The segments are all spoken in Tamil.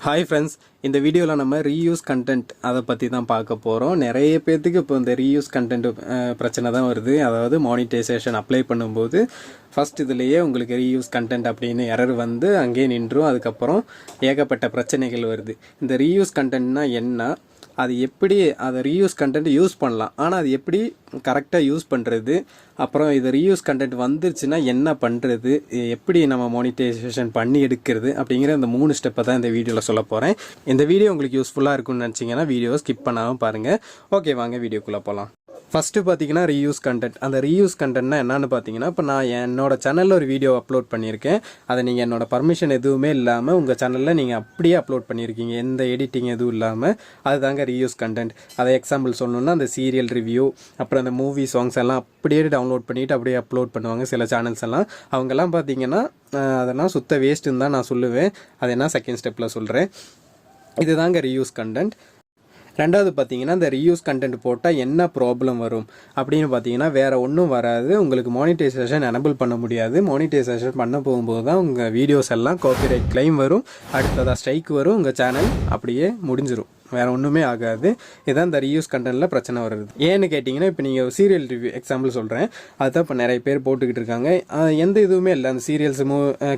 Hi friends, இந்த வீடியோல நம்ம ரீயூஸ் கண்டென்ட் அதை பத்தி தான் பார்க்க போறோம். நிறைய பேருக்கு இப்போ இந்த ரீயூஸ் கண்டென்ட் பிரச்சனை தான் வருது. அதாவது மானிட்டைசேஷன் அப்ளை பண்ணும்போது ஃபர்ஸ்ட் இதுலயே உங்களுக்கு ரீயூஸ் கண்டென்ட் அப்படின்னு எரர் வந்து அங்கேயே நின்றும். அதுக்கப்புறம் ஏகப்பட்ட பிரச்சனைகள் வருது. இந்த ரீயூஸ் கண்டென்ட்னா என்ன, அது எப்படி அதை ரீயூஸ் கண்டென்ட் யூஸ் பண்ணலாம், ஆனால் அது எப்படி கரெக்டாக யூஸ் பண்ணுறது, அப்புறம் இது ரீயூஸ் கண்டென்ட் வந்துருச்சுன்னா என்ன பண்ணுறது, எப்படி நம்ம மானிட்டைசேஷன் பண்ணி எடுக்கிறது அப்படிங்கிற இந்த 3 ஸ்டெப்பை தான் இந்த வீடியோவில் சொல்ல போகிறேன். இந்த வீடியோ உங்களுக்கு யூஸ்ஃபுல்லாக இருக்கும்னு நினச்சிங்கன்னா வீடியோவை ஸ்கிப் பண்ணாமல் பாருங்கள். ஓகே, வாங்க வீடியோக்குள்ளே போகலாம். ஃபஸ்ட்டு பார்த்தீங்கன்னா ரீயூஸ் கண்டென்ட். அந்த ரீயூஸ் கண்டென்ட்னா என்னன்னு பார்த்தீங்கன்னா, இப்போ நான் என்னோட சேனலில் ஒரு வீடியோ அப்லோட் பண்ணியிருக்கேன். அதை நீங்கள் என்னோட பர்மிஷன் எதுவுமே இல்லாமல் உங்கள் சேனலில் நீங்கள் அப்படியே அப்லோட் பண்ணியிருக்கீங்க, எந்த எடிட்டிங் எதுவும் இல்லாமல். அதுதாங்க ரீயூஸ் கண்டென்ட். அதை எக்ஸாம்பிள் சொல்லணும்னா அந்த சீரியல் ரிவ்யூ, அப்புறம் அந்த மூவி சாங்ஸ் எல்லாம் அப்படியே டவுன்லோட் பண்ணிவிட்டு அப்படியே அப்லோட் பண்ணுவாங்க சில சேனல்ஸ் எல்லாம். அவங்கெல்லாம் பார்த்தீங்கன்னா அதெல்லாம் சுத்த வேஸ்ட்டுன்னு தான் நான் சொல்லுவேன். அது என்ன செகண்ட் ஸ்டெப்பில் சொல்கிறேன். இதுதாங்க ரீயூஸ் கண்டென்ட். ரெண்டாவது பார்த்தீங்கன்னா, இந்த ரீயூஸ் கண்டென்ட் போட்டால் என்ன ப்ராப்ளம் வரும் அப்படின்னு பார்த்தீங்கன்னா, வேறு ஒன்றும் வராது. உங்களுக்கு மானிட்டைசேஷன் எனபிள் பண்ண முடியாது. மானிட்டைசேஷன் பண்ண போகும்போது தான் உங்கள் வீடியோஸ் எல்லாம் காப்பிரைட் கிளைம் வரும், அடுத்ததாக ஸ்ட்ரைக் வரும், உங்கள் சேனல் அப்படியே முடிஞ்சிடும். வேறு ஒன்றுமே ஆகாது. இதுதான் இந்த ரீயூஸ் கண்டென்ட்டில் பிரச்சனை வருது. ஏன்னு கேட்டிங்கன்னா, இப்போ நீங்கள் சீரியல் ரிவ்யூ எக்ஸாம்பிள் சொல்கிறேன், அதுதான் இப்போ நிறைய பேர் போட்டுக்கிட்டு இருக்காங்க. எந்த இதுவுமே இல்லை, அந்த சீரியல்ஸ்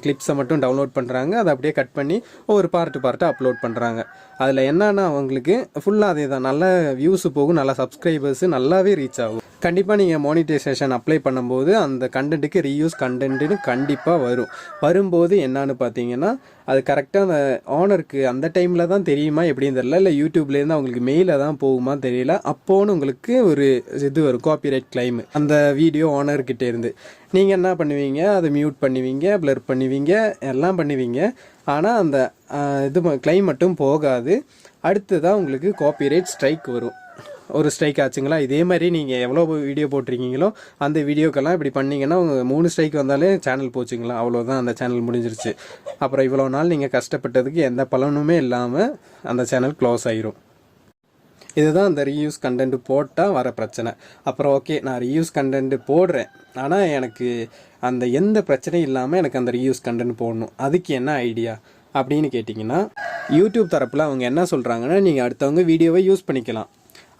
கிளிப்ஸை மட்டும் டவுன்லோட் பண்ணுறாங்க, அதை அப்படியே கட் பண்ணி ஒவ்வொரு பார்ட்டாக அப்லோட் பண்ணுறாங்க. அதில் என்னன்னா அவங்களுக்கு ஃபுல்லாக அதே தான், நல்ல வியூஸு போகும், நல்ல சப்ஸ்கிரைபர்ஸு நல்லாவே ரீச் ஆகும். கண்டிப்பாக நீங்கள் மானிட்டைசேஷன் அப்ளை பண்ணும்போது அந்த கண்டென்ட்டுக்கு ரீயூஸ் கண்டென்ட்டுன்னு கண்டிப்பாக வரும்போது என்னான்னு பார்த்தீங்கன்னா, அது கரெக்டாக அந்த ஓனருக்கு அந்த டைமில் தான் தெரியுமா எப்படின்னு தெரியல, இல்லை யூடியூப்லேருந்து அவங்களுக்கு மெயிலில் தான் போகுமா தெரியல. அப்போன்னு உங்களுக்கு ஒரு இது வரும், காப்பிரைட் கிளைம் அந்த வீடியோ ஓனர்கிட்ட இருந்து. நீங்கள் என்ன பண்ணுவீங்க, அதை மியூட் பண்ணுவீங்க, பிளர் பண்ணுவீங்க, எல்லாம் பண்ணுவீங்க. ஆனால் அந்த இது கிளைம் மட்டும் போகாது. அடுத்ததாக உங்களுக்கு காப்பிரைட் ஸ்ட்ரைக் வரும். ஒரு ஸ்ட்ரைக் ஆச்சுங்களா, இதே மாதிரி நீங்கள் எவ்வளோ வீடியோ போட்டிருக்கீங்களோ அந்த வீடியோக்கெல்லாம் இப்படி பண்ணிங்கன்னா 3 ஸ்ட்ரைக் வந்தாலே சேனல் போச்சுங்களா, அவ்வளோதான், அந்த சேனல் முடிஞ்சிருச்சு. அப்புறம் இவ்வளோ நாள் நீங்கள் கஷ்டப்பட்டதுக்கு எந்த பலனுமே இல்லாமல் அந்த சேனல் க்ளோஸ் ஆயிரும். இதுதான் அந்த ரீயூஸ் கண்டென்ட் போட்டால் வர பிரச்சனை. அப்புறம் ஓகே, நான் ரீயூஸ் கண்டென்ட் போடுறேன், ஆனால் எனக்கு அந்த எந்த பிரச்சனையும் இல்லாமல் எனக்கு அந்த ரீயூஸ் கண்டென்ட் போடணும். அதுக்கு என்ன ஐடியா அப்படின்னு கேட்டிங்கன்னா, யூடியூப் தரப்பில் அவங்க என்ன சொல்கிறாங்கன்னா, நீங்கள் அடுத்தவங்க வீடியோவை யூஸ் பண்ணிக்கலாம்,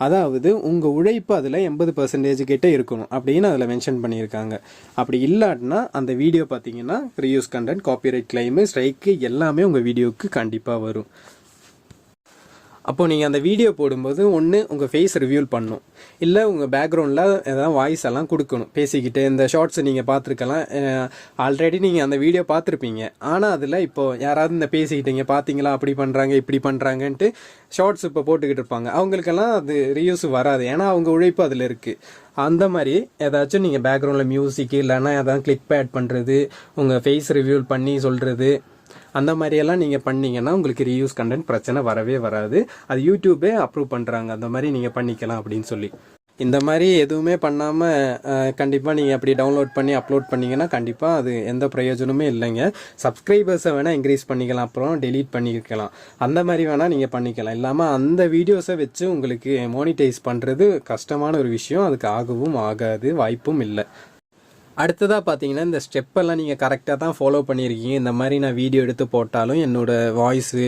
அதாவது உங்கள் உழைப்பு அதில் 80% கிட்ட இருக்கணும் அப்படின்னு அதில் மென்ஷன் பண்ணியிருக்காங்க. அப்படி இல்லாட்டினா அந்த வீடியோ பார்த்தீங்கன்னா reuse content, copyright claim, strike எல்லாமே உங்கள் வீடியோவுக்கு கண்டிப்பாக வரும். அப்போது நீங்கள் அந்த வீடியோ போடும்போது ஒன்று உங்கள் ஃபேஸ் ரிவ்யூல் பண்ணணும், இல்லை உங்கள் பேக்ரவுண்டில் ஏதாவது வாய்ஸ் எல்லாம் கொடுக்கணும் பேசிக்கிட்டு. இந்த ஷார்ட்ஸ் நீங்கள் பார்த்துருக்கலாம், ஆல்ரெடி நீங்கள் அந்த வீடியோ பார்த்துருப்பீங்க. ஆனால் அதில் இப்போது யாராவது இந்த பேசிக்கிட்டீங்க பார்த்தீங்களா, அப்படி பண்ணுறாங்க இப்படி பண்ணுறாங்கன்ட்டு ஷார்ட்ஸ் இப்போ போட்டுக்கிட்டு இருப்பாங்க. அவங்களுக்கெல்லாம் அது ரீயூஸ் வராது, ஏன்னா அவங்க உழைப்பு அதில் இருக்குது. அந்த மாதிரி ஏதாச்சும் நீங்கள் பேக்ரவுண்டில் மியூசிக் இல்லைன்னா ஏதாவது கிளிக் பேட் பண்ணுறது, உங்கள் ஃபேஸ் ரிவ்யூல் பண்ணி சொல்கிறது, அந்த மாதிரியெல்லாம் நீங்கள் பண்ணிங்கன்னா உங்களுக்கு ரீயூஸ் கண்டென்ட் பிரச்சனை வரவே வராது. அது யூடியூபே அப்ரூவ் பண்ணுறாங்க, அந்த மாதிரி நீங்கள் பண்ணிக்கலாம் அப்படின்னு சொல்லி. இந்த மாதிரி எதுவுமே பண்ணாமல் கண்டிப்பாக நீங்கள் அப்படி டவுன்லோட் பண்ணி அப்லோட் பண்ணிங்கன்னா கண்டிப்பாக அது எந்த பிரயோஜனமே இல்லைங்க. சப்ஸ்கிரைபர்ஸை வேணால் இன்க்ரீஸ் பண்ணிக்கலாம், அப்புறம் டெலீட் பண்ணிக்கலாம், அந்த மாதிரி வேணால் நீங்கள் பண்ணிக்கலாம். இல்லாமல் அந்த வீடியோஸை வச்சு உங்களுக்கு மானிட்டைஸ் பண்ணுறது கஷ்டமான ஒரு விஷயம். அதுக்கு ஆகவும் ஆகாது, வாய்ப்பும் இல்லை. அடுத்ததாக பார்த்தீங்கன்னா, இந்த ஸ்டெப்பெல்லாம் நீங்கள் கரெக்டாக தான் ஃபாலோ பண்ணியிருக்கீங்க. இந்த மாதிரி நான் வீடியோ எடுத்து போட்டாலும் என்னோடய வாய்ஸு,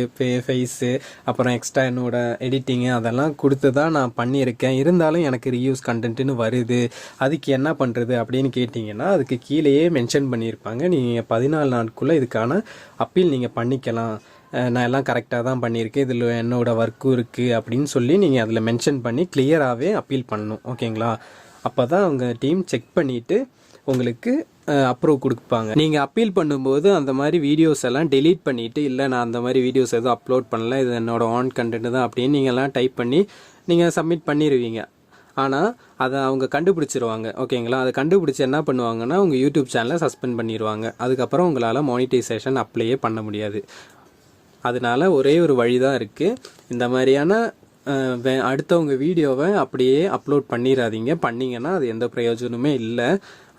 ஃபேஸு, அப்புறம் எக்ஸ்ட்ரா என்னோடய எடிட்டிங்கு அதெல்லாம் கொடுத்து தான் நான் பண்ணியிருக்கேன். இருந்தாலும் எனக்கு ரீயூஸ் கண்டென்ட்டுன்னு வருது, அதுக்கு என்ன பண்ணுறது அப்படின்னு கேட்டிங்கன்னா, அதுக்கு கீழேயே மென்ஷன் பண்ணியிருப்பாங்க, நீங்கள் 14 நாட்குள்ளே இதுக்கான அப்பீல் நீங்கள் பண்ணிக்கலாம், நான் எல்லாம் கரெக்டாக தான் பண்ணியிருக்கேன், இதில் என்னோடய ஒர்க்கும் இருக்குது அப்படின்னு சொல்லி நீங்கள் அதில் மென்ஷன் பண்ணி கிளியராகவே அப்பீல் பண்ணணும். ஓகேங்களா? அப்போ தான் அவங்க டீம் செக் பண்ணிவிட்டு உங்களுக்கு அப்ரூவ் கொடுப்பாங்க. நீங்கள் அப்பீல் பண்ணும்போது அந்த மாதிரி வீடியோஸ் எல்லாம் டெலீட் பண்ணிவிட்டு, இல்லை நான் அந்த மாதிரி வீடியோஸ் எதுவும் அப்லோட் பண்ணல, இது என்னோட ஆன் கண்டென்ட் தான் அப்படின்னு நீங்கள்லாம் டைப் பண்ணி நீங்கள் சப்மிட் பண்ணிடுவீங்க. ஆனால் அதை அவங்க கண்டுபிடிச்சிருவாங்க. ஓகேங்களா? அதை கண்டுபிடிச்சி என்ன பண்ணுவாங்கன்னா, உங்கள் யூடியூப் சேனலை சஸ்பெண்ட் பண்ணிடுவாங்க. அதுக்கப்புறம் உங்களால் மானிட்டைசேஷன் அப்ளையே பண்ண முடியாது. அதனால ஒரே ஒரு வழி தான் இருக்குது. இந்த மாதிரியான அடுத்தவங்க வீடியோவை அப்படியே அப்லோட் பண்ணிடாதீங்க. பண்ணிங்கன்னா அது எந்த பிரயோஜனமே இல்லை.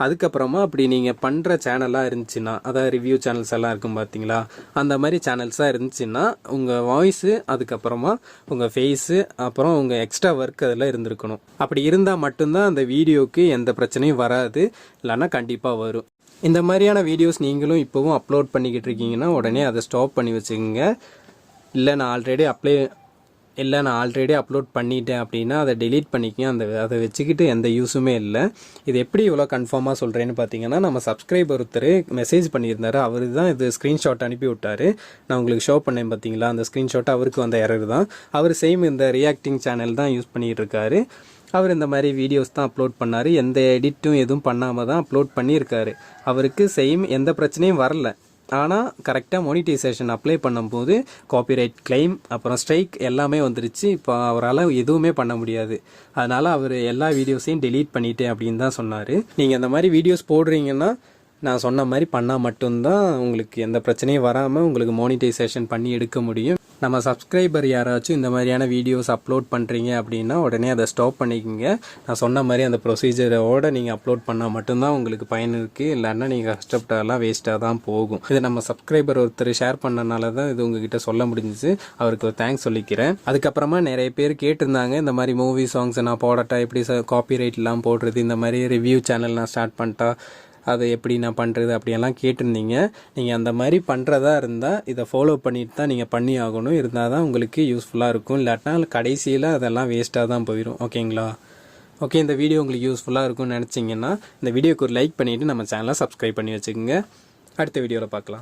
அதுக்கப்புறமா அப்படி நீங்கள் பண்ணுற சேனலாக இருந்துச்சுன்னா, அதாவது ரிவ்யூ சேனல்ஸ் எல்லாம் இருக்கும் பார்த்தீங்களா, அந்த மாதிரி சேனல்ஸாக இருந்துச்சுன்னா உங்கள் வாய்ஸு, அதுக்கப்புறமா உங்கள் ஃபேஸு, அப்புறம் உங்கள் எக்ஸ்ட்ரா ஒர்க் அதில் இருந்திருக்கணும். அப்படி இருந்தால் மட்டும்தான் அந்த வீடியோவுக்கு எந்த பிரச்சனையும் வராது, இல்லைன்னா கண்டிப்பாக வரும். இந்த மாதிரியான வீடியோஸ் நீங்களும் இப்போவும் அப்லோட் பண்ணிக்கிட்டு இருக்கீங்கன்னா உடனே அதை ஸ்டாப் பண்ணி வச்சுக்கோங்க. இல்லை நான் ஆல்ரெடி அப்லோட் பண்ணிட்டேன் அப்படின்னா அதை டெலீட் பண்ணிக்கங்க. அதை வச்சுக்கிட்டு எந்த யூஸுமே இல்லை. இது எப்படி இவ்வளோ கன்ஃபார்மாக சொல்கிறேன்னு பார்த்தீங்கன்னா, நம்ம சப்ஸ்கிரைபர் ஒருத்தர் மெசேஜ் பண்ணியிருந்தாரு. அவர் தான் இது ஸ்க்ரீன்ஷாட் அனுப்பி விட்டார். நான் உங்களுக்கு ஷோ பண்ணேன் பார்த்தீங்களா, அந்த ஸ்க்ரீன்ஷாட் அவருக்கு வந்த எரர் தான். அவர் சேம் இந்த ரியாக்டிங் சேனல் தான் யூஸ் பண்ணிகிட்டு இருக்காரு. அவர் இந்த மாதிரி வீடியோஸ் தான் அப்லோட் பண்ணார். எந்த எடிட்டும் எதுவும் பண்ணாமல் தான் அப்லோட் பண்ணியிருக்காரு. அவருக்கு சேம் எந்த பிரச்சனையும் வரல. ஆனால் கரெக்டாக மோனிட்டைசேஷன் அப்ளை பண்ணும்போது காப்பிரைட் கிளைம் அப்புறம் ஸ்ட்ரைக் எல்லாமே வந்துருச்சு. இப்போ அவரால் எதுவுமே பண்ண முடியாது. அதனால் அவர் எல்லா வீடியோஸையும் டெலீட் பண்ணிட்டேன் அப்படின்னு தான் சொன்னார். நீங்கள் அந்த மாதிரி வீடியோஸ் போடுறீங்கன்னா நான் சொன்ன மாதிரி பண்ணால் மட்டும்தான் உங்களுக்கு எந்த பிரச்சனையும் வராமல் உங்களுக்கு மோனிட்டைசேஷன் பண்ணி எடுக்க முடியும். நம்ம சப்ஸ்கிரைபர் யாராச்சும் இந்த மாதிரியான வீடியோஸ் அப்லோட் பண்ணுறீங்க அப்படின்னா உடனே அதை ஸ்டாப் பண்ணிக்கோங்க. நான் சொன்ன மாதிரி அந்த ப்ரொசீஜரோடு நீங்கள் அப்லோட் பண்ணால் மட்டும்தான் உங்களுக்கு பயன் இருக்குது. இல்லைன்னா நீங்கள் கஷ்டப்பட்டாலாம் வேஸ்ட்டாக தான் போகும். இது நம்ம சப்ஸ்கிரைபர் ஒருத்தர் ஷேர் பண்ணனால தான் இது உங்ககிட்ட சொல்ல முடிஞ்சிச்சு. அவருக்கு ஒரு தேங்க்ஸ் சொல்லிக்கிறேன். அதுக்கப்புறமா நிறைய பேர் கேட்டிருந்தாங்க, இந்த மாதிரி மூவி சாங்ஸ் நான் போடட்டா, எப்படி காப்பிரைட்லாம் போடுறது, இந்த மாதிரி ரிவ்யூ சேனல் நான் ஸ்டார்ட் பண்ணிட்டா அதை எப்படி நான் பண்ணுறது அப்படியெல்லாம் கேட்டிருந்தீங்க. நீங்கள் அந்த மாதிரி பண்ணுறதா இருந்தால் இதை ஃபாலோ பண்ணிட்டு தான் நீங்கள் பண்ணி ஆகணும். இருந்தால் தான் உங்களுக்கு யூஸ்ஃபுல்லாக இருக்கும். இல்லாட்டினா கடைசியில் அதெல்லாம் வேஸ்ட்டாக தான் போயிடும். ஓகேங்களா? ஓகே, இந்த வீடியோ உங்களுக்கு யூஸ்ஃபுல்லாக இருக்கும்னு நினச்சிங்கன்னா இந்த வீடியோக்கு ஒரு லைக் பண்ணிவிட்டு நம்ம சேனலை சப்ஸ்கிரைப் பண்ணி வச்சுக்கோங்க. அடுத்த வீடியோவில் பார்க்கலாம்.